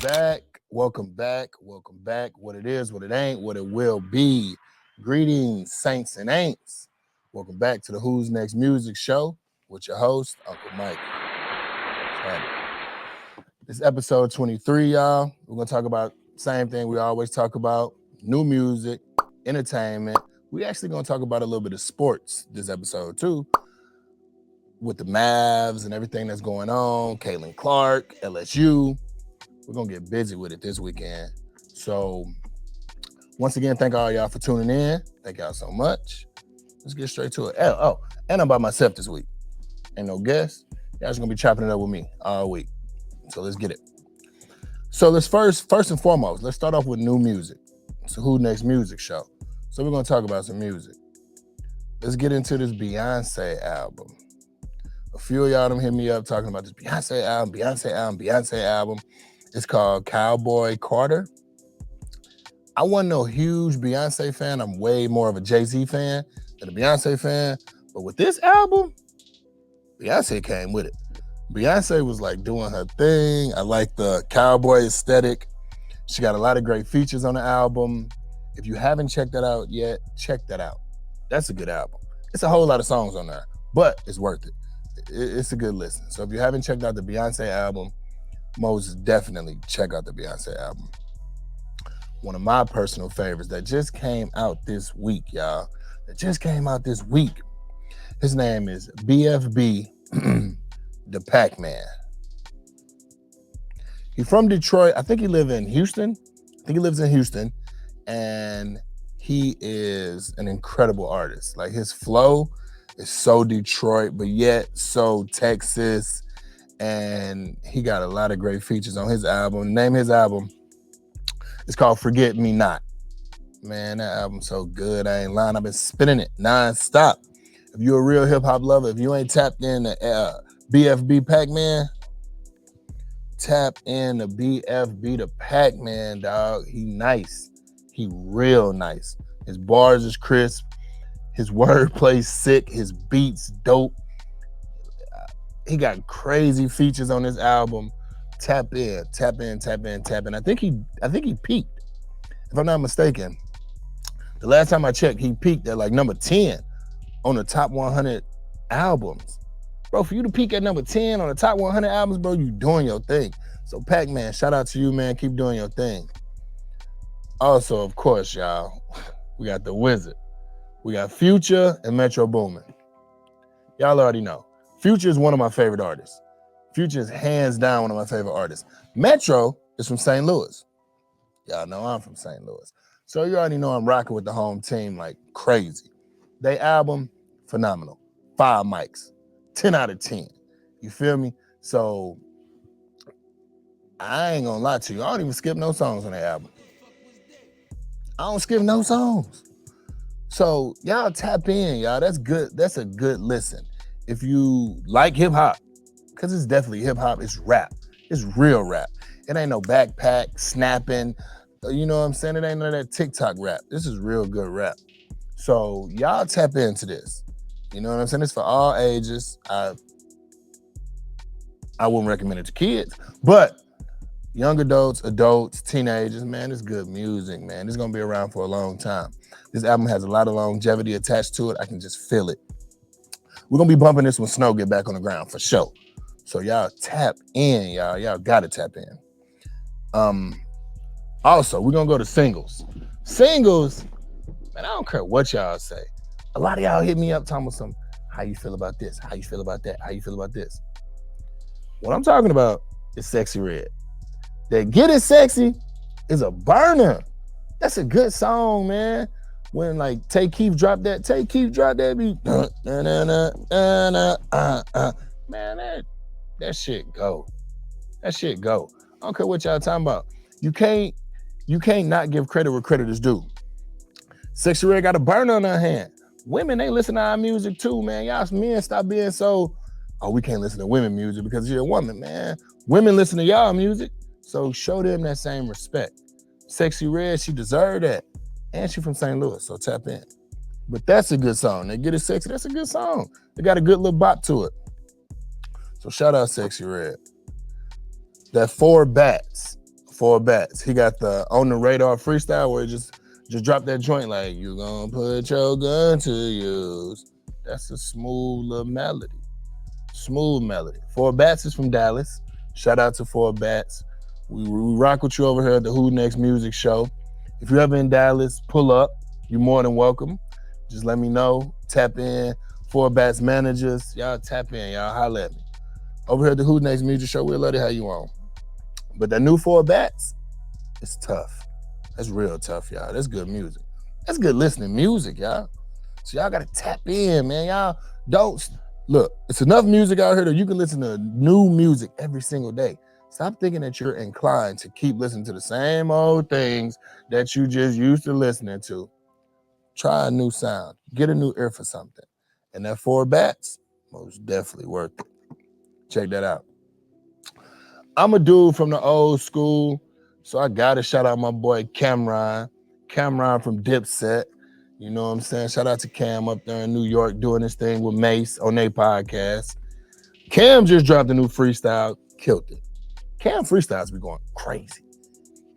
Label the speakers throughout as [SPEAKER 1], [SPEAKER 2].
[SPEAKER 1] back. Welcome back. Welcome back. What it is, what it ain't, what it will be. Greetings, saints and ain'ts. Welcome back to the Who's Next Music Show with your host, Uncle Mikey. This episode 23, y'all. We're going to talk about the same thing we always talk about, new music, entertainment. We actually going to talk about a little bit of sports this episode, too, with the Mavs and everything that's going on, Caitlin Clark, LSU. We're going to get busy with it this weekend. So, once again, thank all y'all for tuning in. Thank y'all so much. Let's get straight to it. And I'm by myself this week. Ain't no guest. Y'all just going to be chopping it up with me all week. So, let's get it. So, let's first and foremost, let's start off with new music. It's a Who Next Music Show. So, we're going to talk about some music. Let's get into this Beyonce album. A few of y'all done hit me up talking about this Beyonce album. It's called Cowboy Carter. I wasn't no huge Beyonce fan. I'm way more of a Jay-Z fan than a Beyonce fan. But with this album, Beyonce came with it. Beyonce was like doing her thing. I like the cowboy aesthetic. She got a lot of great features on the album. If you haven't checked that out yet, check that out. That's a good album. It's a whole lot of songs on there, but it's worth it. It's a good listen. So if you haven't checked out the Beyonce album, most definitely check out the Beyonce album. One of my personal favorites that just came out this week, y'all. His name is BFB, the Pac-Man. He's from Detroit. I think he lives in Houston. And he is an incredible artist. Like, his flow is so Detroit, but yet so Texas. And he got a lot of great features on his album. The name of his album is called Forget Me Not. Man, that album's so good. I ain't lying. I've been spinning it nonstop. If you're a real hip-hop lover, if you ain't tapped in to BFB Pac-Man, tap in to BFB the Pac-Man, dog. He nice. He real nice. His bars is crisp. His wordplay's sick. His beats dope. He got crazy features on this album. Tap in. I think he peaked. If I'm not mistaken, the last time I checked, he peaked at like number 10 on the top 100 albums. Bro, for you to peak at number 10 on the top 100 albums, bro, you doing your thing. So Pac-Man, shout out to you, man. Keep doing your thing. Also, of course, y'all, we got the Wizard. We got Future and Metro Boomin. Y'all already know. Future is one of my favorite artists. Future is hands down one of my favorite artists. Metro is from St. Louis. Y'all know I'm from St. Louis. So you already know I'm rocking with the home team like crazy. They album, phenomenal. 5 mics. 10 out of 10. You feel me? So I ain't gonna lie to you. I don't even skip no songs on that album. I don't skip no songs. So y'all tap in, y'all. That's good. That's a good listen. If you like hip hop, because it's definitely hip hop, it's rap. It's real rap. It ain't no backpack, snapping. You know what I'm saying? It ain't none of that TikTok rap. This is real good rap. So y'all tap into this. You know what I'm saying? It's for all ages. I wouldn't recommend it to kids, but young adults, teenagers, man, it's good music, man. It's going to be around for a long time. This album has a lot of longevity attached to it. I can just feel it. We're going to be bumping this when snow get back on the ground for sure. So y'all tap in, y'all. Y'all got to tap in. Also, we're going to go to singles. Singles, man, I don't care what y'all say. A lot of y'all hit me up talking about some, how you feel about this? How you feel about that? How you feel about this? What I'm talking about is Sexy Red. That Get It Sexy is a burner. That's a good song, man. When like Tay Keith drop that beat. Man, that shit go. That shit go. I don't care what y'all talking about. You can't not give credit where credit is due. Sexy Red got a burner on her hand. Women, they listen to our music too, man. Y'all men stop being so, we can't listen to women music because you're a woman, man. Women listen to y'all music, so show them that same respect. Sexy Red, she deserved that. And she from St. Louis, so tap in. But that's a good song. They Get It Sexy, that's a good song. They got a good little bop to it. So shout out Sexy Red. That Four Bats Four Bats. He got the On the Radar freestyle where he just drop that joint like, you gonna put your gun to use. That's a smooth little melody. Smooth melody. Four Bats is from Dallas. Shout out to Four Bats. We rock with you over here at the Who Next Music Show. If you're ever in Dallas, pull up. You're more than welcome. Just let me know. Tap in. Four Bats managers. Y'all tap in. Y'all holler at me. Over here at the Who Next Music Show, we'll let it how you on. But that new Four Bats, it's tough. That's real tough, y'all. That's good music. That's good listening music, y'all. So y'all got to tap in, man. Y'all don't... Look, it's enough music out here that you can listen to new music every single day. Stop thinking that you're inclined to keep listening to the same old things that you just used to listening to. Try a new sound. Get a new ear for something. And that Four Bats, most definitely worth it. Check that out. I'm a dude from the old school, so I got to shout out my boy Cameron. Cameron from Dipset. You know what I'm saying? Shout out to Cam up there in New York doing this thing with Mace on their podcast. Cam just dropped a new freestyle, killed it. Cam freestyles be going crazy.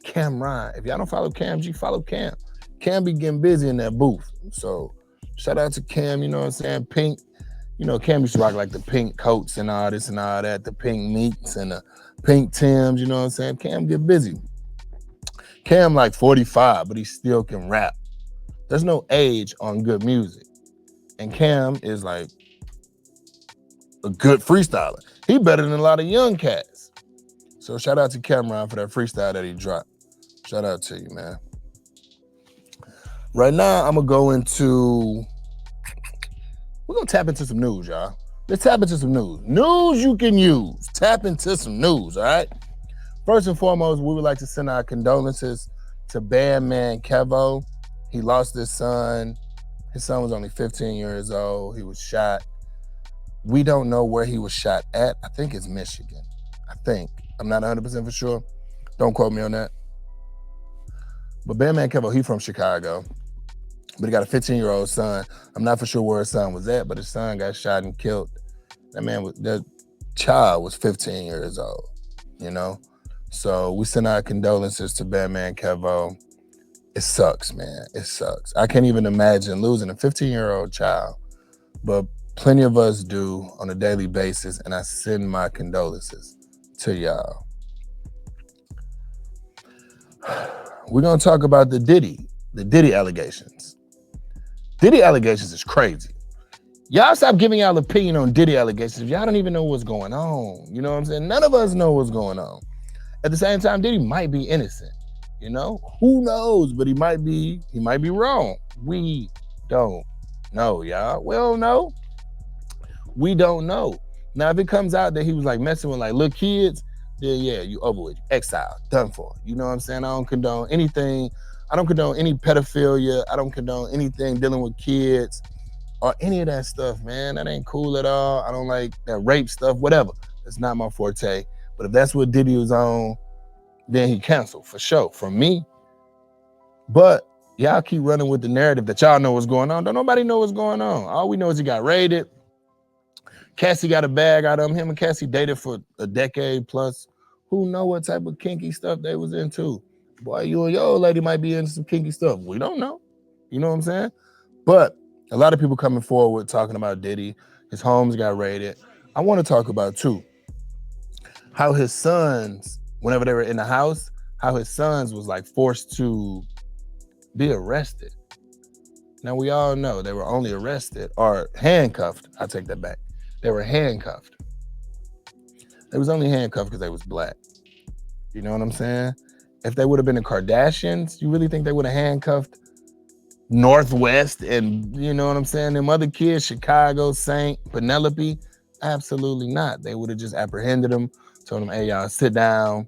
[SPEAKER 1] Cameron, if y'all don't follow Cam G, follow Cam. Cam be getting busy in that booth. So shout out to Cam, you know what I'm saying? Pink, you know, Cam used to rock like the pink coats and all this and all that, the pink meats and the pink Tims, you know what I'm saying? Cam get busy. Cam like 45, but he still can rap. There's no age on good music. And Cam is like a good freestyler. He better than a lot of young cats. So shout out to Cameron for that freestyle that he dropped. Shout out to you, man. Right now, I'm going to tap into some news, y'all. Let's tap into some news. News you can use. Tap into some news, all right? First and foremost, we would like to send our condolences to bandman Kevo. He lost his son. His son was only 15 years old. He was shot. We don't know where he was shot at. I think it's Michigan. I think. I'm not 100% for sure. Don't quote me on that. But bandman Kevo, he from Chicago. But he got a 15-year-old son. I'm not for sure where his son was at, but his son got shot and killed. That child was 15 years old, you know? So we send our condolences to bandman Kevo. It sucks, man. It sucks. I can't even imagine losing a 15-year-old child, but plenty of us do on a daily basis, and I send my condolences to y'all. We're going to talk about the Diddy allegations. Diddy allegations is crazy. Y'all stop giving y'all opinion on Diddy allegations if y'all don't even know what's going on. You know what I'm saying? None of us know what's going on. At the same time, Diddy might be innocent. You know, who knows? But he might be wrong. We don't know, y'all. We don't know. We don't know. Now, if it comes out that he was like messing with like little kids, then yeah, you over with. Exile, done for. You know what I'm saying? I don't condone anything. I don't condone any pedophilia. I don't condone anything dealing with kids or any of that stuff, man. That ain't cool at all. I don't like that rape stuff, whatever. That's not my forte. But if that's what Diddy was on, then he canceled for sure from me. But y'all keep running with the narrative that y'all know what's going on. Don't nobody know what's going on. All we know is he got raided. Cassie got a bag out of him. Him and Cassie dated for a decade plus. Who know what type of kinky stuff they was into? Boy, you and your old lady might be into some kinky stuff. We don't know. You know what I'm saying? But a lot of people coming forward talking about Diddy. His homes got raided. I want to talk about, too, how his sons, whenever they were in the house, how his sons was like forced to be arrested. Now, we all know they were only arrested or handcuffed. I take that back. They were handcuffed. They was only handcuffed because they was black. You know what I'm saying? If they would have been the Kardashians, you really think they would have handcuffed Northwest and, you know what I'm saying, them other kids, Chicago, Saint, Penelope? Absolutely not. They would have just apprehended them, told them, hey, y'all, sit down.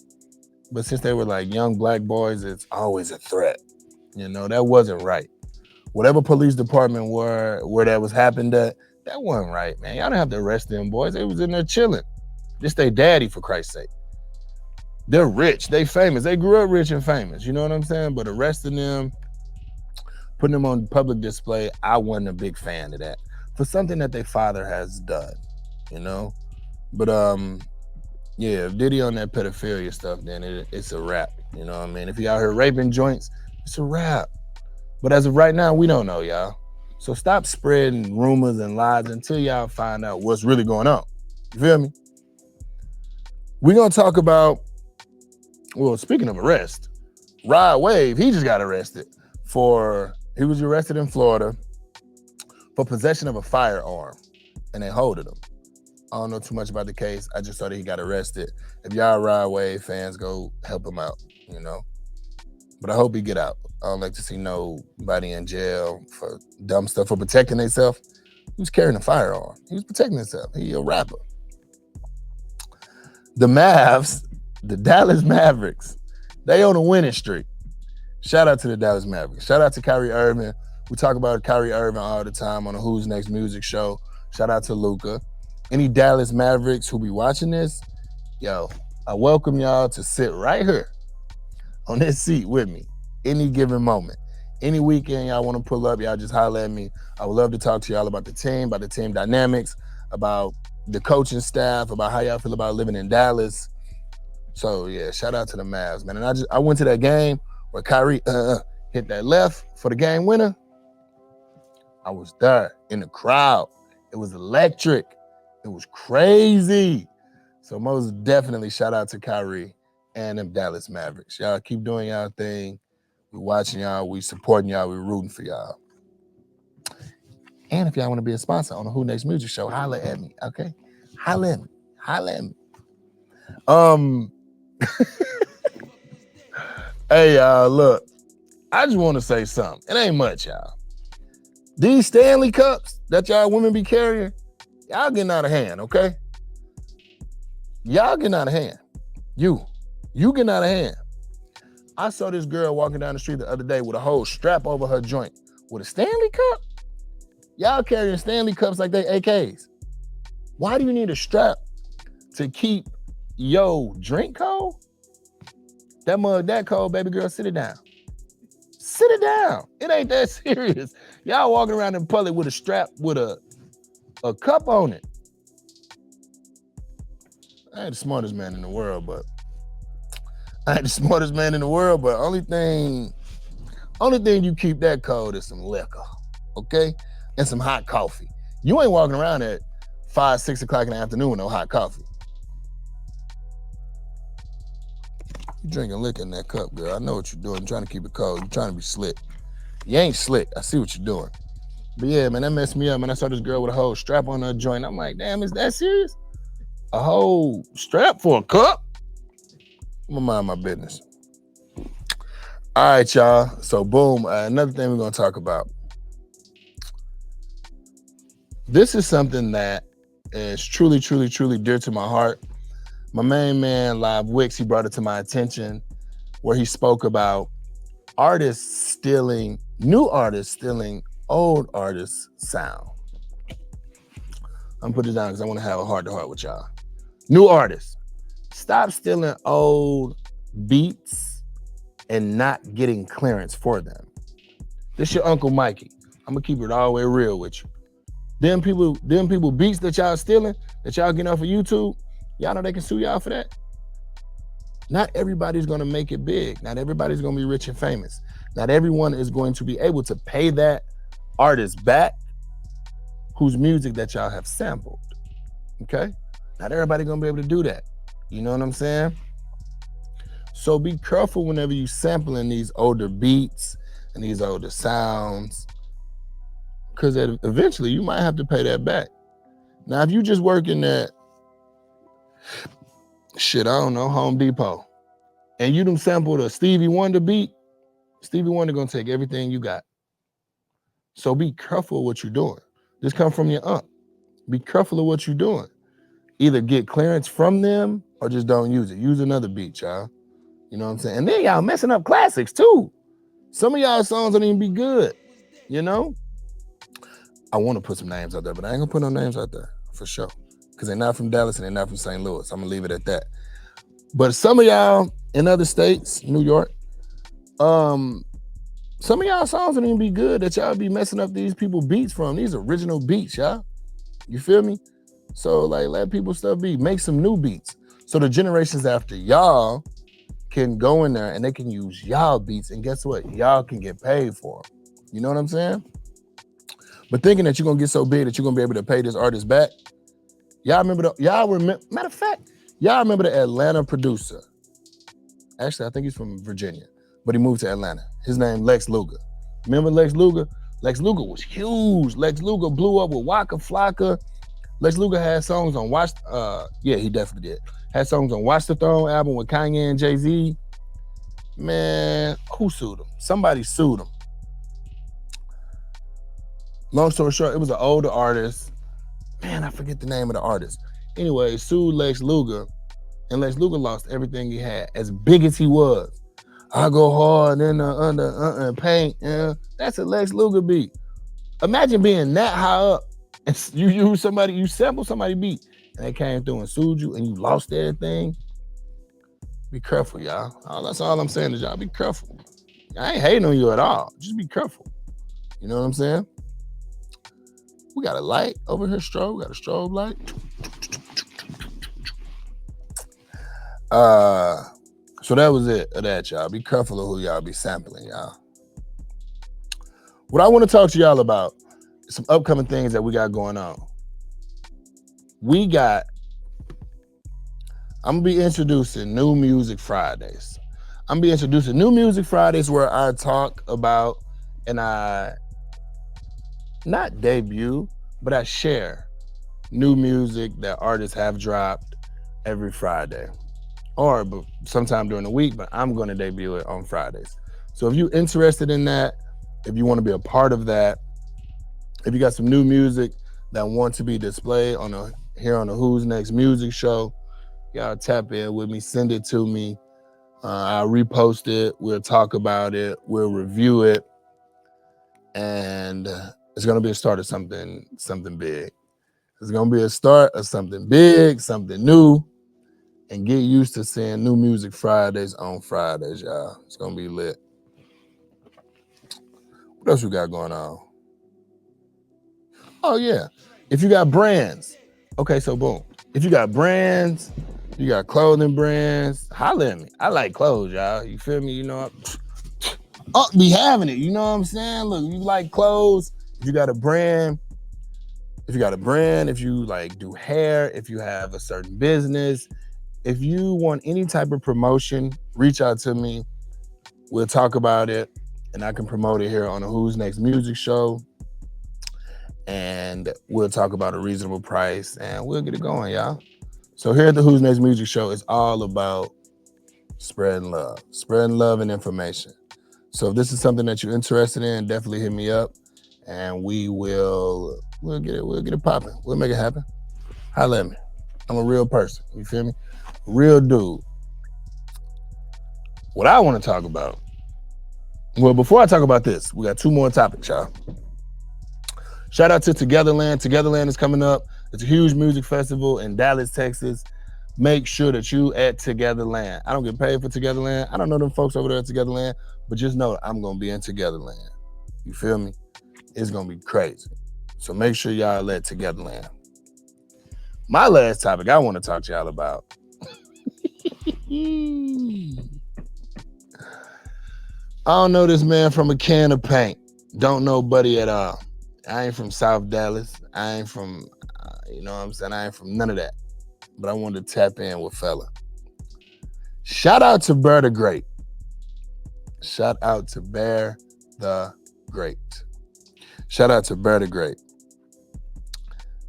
[SPEAKER 1] But since they were like young black boys, it's always a threat. You know, that wasn't right. Whatever police department where that was happened at, that wasn't right, man. Y'all don't have to arrest them boys. They was in there chilling. This they daddy, for Christ's sake. They're rich. They famous. They grew up rich and famous. You know what I'm saying? But arresting them, putting them on public display, I wasn't a big fan of that. For something that their father has done, you know? But, yeah, if Diddy on that pedophilia stuff, then it's a wrap. You know what I mean? If you out here raping joints, it's a wrap. But as of right now, we don't know, y'all. So stop spreading rumors and lies until y'all find out what's really going on. You feel me? We're going to talk about, well, speaking of arrest, Rod Wave, he just got arrested he was arrested in Florida for possession of a firearm, and they holded him. I don't know too much about the case. I just saw that he got arrested. If y'all Rod Wave fans, go help him out, you know. But I hope he get out. I don't like to see nobody in jail for dumb stuff, for protecting themselves. He was carrying a firearm. He was protecting himself. He a rapper. The Mavs, the Dallas Mavericks, they on a winning streak. Shout out to the Dallas Mavericks. Shout out to Kyrie Irving. We talk about Kyrie Irving all the time on the Who's Next Music show. Shout out to Luka. Any Dallas Mavericks who be watching this, yo, I welcome y'all to sit right here on this seat with me any given moment. Any weekend y'all want to pull up, y'all just holler at me. I would love to talk to y'all about the team dynamics, about the coaching staff, about how y'all feel about living in Dallas. So yeah, shout out to the Mavs, man. And I went to that game where Kyrie hit that left for the game winner. I was there in the crowd. It was electric. It was crazy. So most definitely shout out to Kyrie and them Dallas Mavericks. Y'all keep doing y'all thing. We watching y'all. We supporting y'all. We rooting for y'all. And if y'all want to be a sponsor on the Who Next Music Show, holla at me, okay? Holla at me. Holla at me. Hey, y'all, look. I just want to say something. It ain't much, y'all. These Stanley Cups that y'all women be carrying, y'all getting out of hand, okay? Y'all getting out of hand. You getting out of hand. I saw this girl walking down the street the other day with a whole strap over her joint with a Stanley Cup. Y'all carrying Stanley Cups like they AKs. Why do you need a strap to keep your drink cold? That mug that cold, baby girl, sit it down. Sit it down. It ain't that serious. Y'all walking around in public with a strap with a cup on it. I ain't the smartest man in the world, but only thing you keep that cold is some liquor, okay? And some hot coffee. You ain't walking around at 5, 6 o'clock in the afternoon with no hot coffee. You drinking liquor in that cup, girl. I know what you're doing. You're trying to keep it cold. You're trying to be slick. You ain't slick. I see what you're doing. But yeah, man, that messed me up. Man, I saw this girl with a whole strap on her joint. I'm like, damn, is that serious? A whole strap for a cup? I'm gonna mind my business. All right, y'all. So boom, another thing we're gonna talk about. This is something that is truly, truly, truly dear to my heart. My main man, Live Wicks, he brought it to my attention where he spoke about new artists stealing old artists' sound. I'm gonna put it down because I want to have a heart-to-heart with y'all. New artists, stop stealing old beats and not getting clearance for them. This your Uncle Mikey. I'm gonna keep it all the way real with you. Them people beats that y'all stealing, that y'all getting off of YouTube, y'all know they can sue y'all for that. Not everybody's gonna make it big. Not everybody's gonna be rich and famous. Not everyone is going to be able to pay that artist back whose music that y'all have sampled, okay? Not everybody gonna be able to do that. You know what I'm saying? So be careful whenever you sampling these older beats and these older sounds, because eventually you might have to pay that back. Now, if you just working at, Home Depot, and you done sampled a Stevie Wonder beat, Stevie Wonder gonna take everything you got. So be careful of what you're doing. This come from your aunt. Be careful of what you're doing. Either get clearance from them or just don't use it. Use another beat, y'all. You know what I'm saying? And then y'all messing up classics too. Some of y'all songs don't even be good, you know? I want to put some names out there, but I ain't gonna put no names out there for sure. Because they're not from Dallas and they're not from St. Louis. I'm gonna leave it at that. But some of y'all in other states, New York, some of y'all songs don't even be good that y'all be messing up these people beats from. These original beats, y'all. You feel me? So like let people stuff be. Make some new beats. So the generations after y'all can go in there and they can use y'all beats, and guess what? Y'all can get paid for them. You know what I'm saying? But thinking that you're gonna get so big that you're gonna be able to pay this artist back. Matter of fact, y'all remember the Atlanta producer. Actually, I think he's from Virginia, but he moved to Atlanta. His name Lex Luger. Remember Lex Luger? Lex Luger was huge. Lex Luger blew up with Waka Flocka. Lex Luger had songs on yeah, he definitely did. Had songs on Watch the Throne album with Kanye and Jay-Z. Man, who sued him? Somebody sued him. Long story short, it was an older artist. Man, I forget the name of the artist. Anyway, sued Lex Luger, and Lex Luger lost everything he had, as big as he was. I go hard in the under paint. That's a Lex Luger beat. Imagine being that high up, and you sample somebody beat, and they came through and sued you, and you lost everything. Be careful, y'all. That's all I'm saying is y'all be careful. I ain't hating on you at all. Just be careful. You know what I'm saying? We got a light over here, strobe. We got a strobe light. So that was it of that, y'all. Be careful of who y'all be sampling, y'all. What I want to talk to y'all about is some upcoming things that we got going on. I'm going to be introducing New Music Fridays. I'm going to be introducing New Music Fridays where I talk about and I not debut, but I share new music that artists have dropped every Friday. Or sometime during the week, but I'm going to debut it on Fridays. So if you're interested in that, if you want to be a part of that, if you got some new music that want to be displayed here on the Who's Next Music Show, y'all tap in with me, send it to me. I'll repost it. We'll talk about it. We'll review it. And it's going to be a start of something big. It's going to be a start of something big, something new. And get used to seeing New Music Fridays on Fridays, y'all. It's going to be lit. What else we got going on? Oh, yeah. If you got brands. Okay, so boom. If you got brands, you got clothing brands, holla at me. I like clothes, y'all. You feel me? You know, I'll be having it. You know what I'm saying? Look, you like clothes. If you got a brand, if you like do hair, if you have a certain business, if you want any type of promotion, reach out to me. We'll talk about it, and I can promote it here on the Who's Next Music Show. And we'll talk about a reasonable price, and we'll get it going, y'all. So here at the Who's Next Music Show, it's all about spreading love and information. So if this is something that you're interested in, definitely hit me up, and we'll get it popping. We'll make it happen. Holla at me. I'm a real person. You feel me? Real dude. What I want to talk about. Well, before I talk about this, we got two more topics, y'all. Shout out to Togetherland. Togetherland is coming up. It's a huge music festival in Dallas, Texas. Make sure that you at Togetherland. I don't get paid for Togetherland. I don't know them folks over there at Togetherland, but just know I'm going to be in Togetherland. You feel me? It's going to be crazy. So make sure y'all at Togetherland. My last topic I want to talk to y'all about. I don't know this man from a can of paint. Don't know Buddy at all. I ain't from South Dallas. I ain't from, you know what I'm saying? I ain't from none of that. But I wanted to tap in with fella. Shout out to Bear the Great. Shout out to Bear the Great. Shout out to Bear the Great.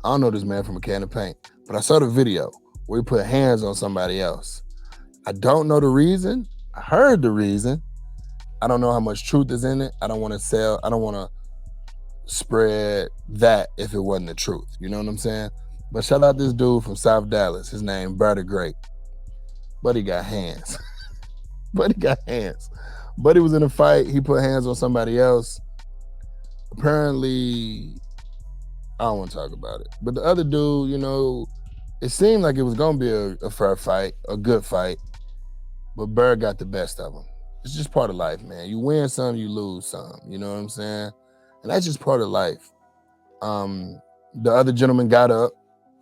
[SPEAKER 1] I don't know this man from a can of paint, but I saw the video where he put hands on somebody else. I don't know the reason. I heard the reason. I don't know how much truth is in it. I don't want to spread that if it wasn't the truth. You know what I'm saying? But shout out this dude from South Dallas. His name, Bear the Great. Buddy got hands. Buddy got hands. Buddy was in a fight. He put hands on somebody else. Apparently, I don't want to talk about it. But the other dude, you know, it seemed like it was going to be a fair fight, a good fight. But Bear got the best of him. It's just part of life, man. You win some, you lose some. You know what I'm saying? And that's just part of life. The other gentleman got up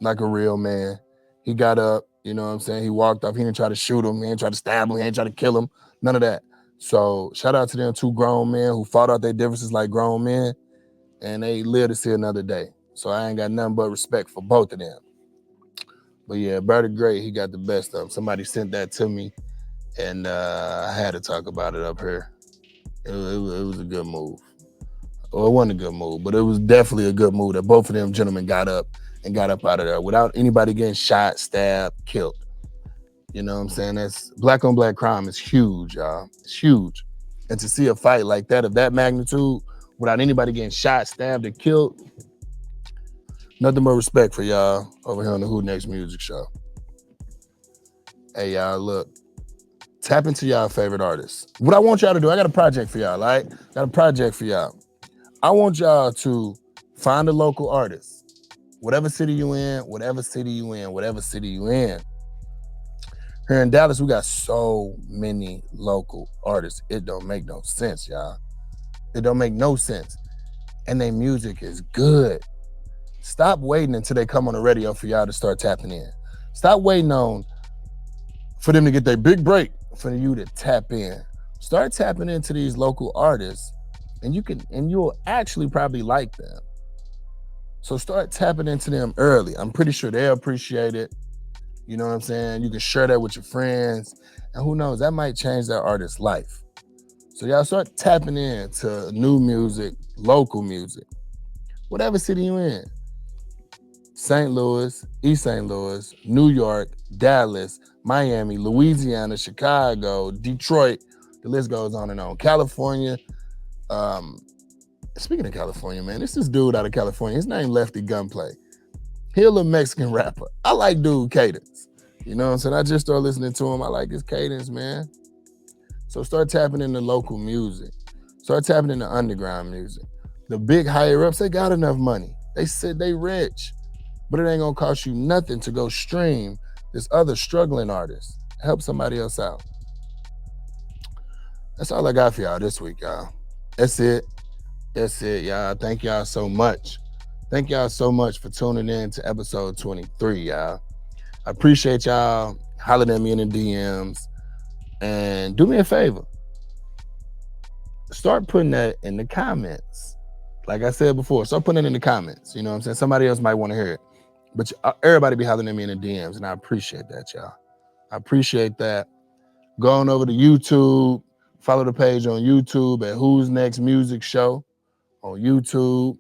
[SPEAKER 1] like a real man. He got up You know what I'm saying? He walked off. He didn't try to shoot him. He didn't try to stab him. He didn't try to kill him. None of that. So shout out to them two grown men who fought out their differences like grown men, and they lived to see another day. So I ain't got nothing but respect for both of them. But yeah, Brother Great, he got the best of them. Somebody sent that to me, and I had to talk about it up here. It was a good move. Well, it wasn't a good move, but it was definitely a good move that both of them gentlemen got up and got up out of there without anybody getting shot, stabbed, killed. You know what I'm saying? That's black on black crime is huge, y'all. It's huge. And to see a fight like that of that magnitude without anybody getting shot, stabbed, or killed, nothing but respect for y'all over here on the Who Next Music Show. Hey, y'all, look, tap into y'all favorite artists. What I want y'all to do, I got a project for y'all, right? Got a project for y'all. I want y'all to find a local artist, whatever city you in, whatever city you in, whatever city you in. Here in Dallas, we got so many local artists. It don't make no sense, y'all. It don't make no sense. And their music is good. Stop waiting until they come on the radio for y'all to start tapping in. Stop waiting on for them to get their big break for you to tap in. Start tapping into these local artists, and you'll actually probably like them. So start tapping into them early. I'm pretty sure they'll appreciate it. You know what I'm saying? You can share that with your friends. And who knows, that might change that artist's life. So y'all start tapping into new music, local music, whatever city you're in. St. Louis, East St. Louis, New York, Dallas, Miami, Louisiana, Chicago, Detroit. The list goes on and on. California. Speaking of California, man, this dude out of California. His name Lefty Gunplay. He a little Mexican rapper. I like dude cadence. You know what I'm saying? I just started listening to him. I like his cadence, man. So start tapping into local music. Start tapping into underground music. The big higher ups, they got enough money. They said they rich. But it ain't gonna cost you nothing to go stream this other struggling artist. Help somebody else out. That's all I got for y'all this week, y'all. That's it. That's it, y'all. Thank y'all so much. Thank y'all so much for tuning in to episode 23, y'all. I appreciate y'all hollering at me in the DMs. And do me a favor. Start putting that in the comments. Like I said before, start putting it in the comments. You know what I'm saying? Somebody else might want to hear it. But everybody be hollering at me in the DMs, and I appreciate that, y'all. I appreciate that. Go on over to YouTube. Follow the page on YouTube at Who's Next Music Show on YouTube.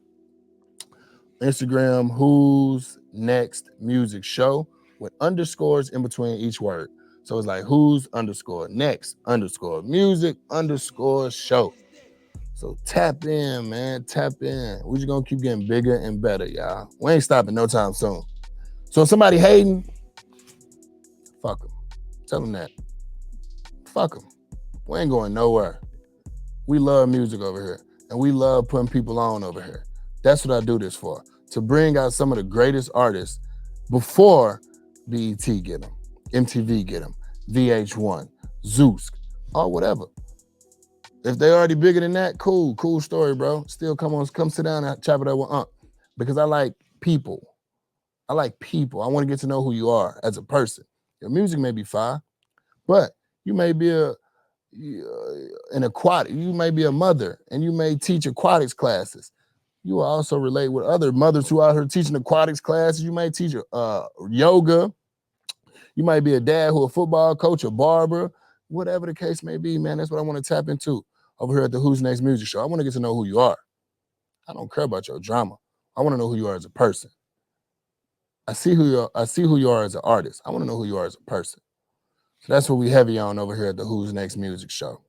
[SPEAKER 1] Instagram, Who's Next Music Show with underscores in between each word. So it's like who's underscore next underscore music underscore show. So tap in, man. Tap in. We're just going to keep getting bigger and better, y'all. We ain't stopping no time soon. So if somebody hating, fuck them. Tell them that. Fuck them. We ain't going nowhere. We love music over here. And we love putting people on over here. That's what I do this for. To bring out some of the greatest artists before BET get them, MTV get them, VH1, Zeus, or whatever. If they already bigger than that, cool story, bro. Still come sit down and chop it up with Unc. Because I like people. I like people. I want to get to know who you are as a person. Your music may be fine, but you may be an aquatic. You may be a mother, and you may teach aquatics classes. You will also relate with other mothers who are out here teaching aquatics classes. You may teach yoga. You might be a dad who a football coach, a barber, whatever the case may be, man. That's what I want to tap into over here at the Who's Next Music Show. I want to get to know who you are. I don't care about your drama. I want to know who you are as a person. I see who you are as an artist. I want to know who you are as a person. So that's what we heavy on over here at the Who's Next Music Show.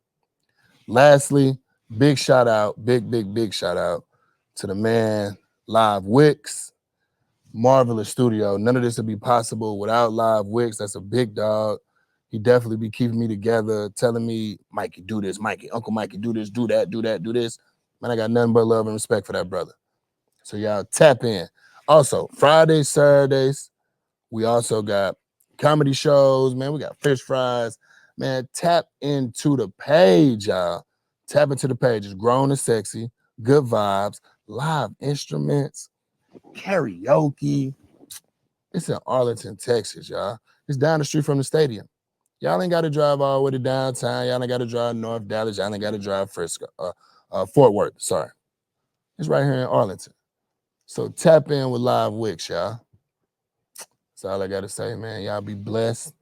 [SPEAKER 1] Lastly, big shout out, big shout out to the man, Live Wicks, marvelous studio. None of this would be possible without Live Wicks. That's a big dog. He definitely be keeping me together, telling me, Mikey, do this, Mikey, Uncle Mikey, do this, do that, do this. Man, I got nothing but love and respect for that brother. So y'all tap in. Also, Fridays, Saturdays, we also got comedy shows, man. We got fish fries. Man, tap into the page, y'all. Tap into the page. It's grown and sexy, good vibes, live instruments, karaoke. It's in Arlington, Texas, y'all. It's down the street from the stadium. Y'all ain't got to drive all the way to downtown. Y'all ain't got to drive North Dallas. Y'all ain't got to drive Frisco, Fort Worth. Sorry, it's right here in Arlington. So tap in with Live Wicks, y'all. That's all I got to say, man. Y'all be blessed.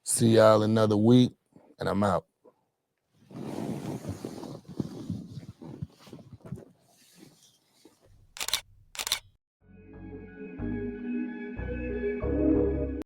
[SPEAKER 1] See y'all another week, and I'm out.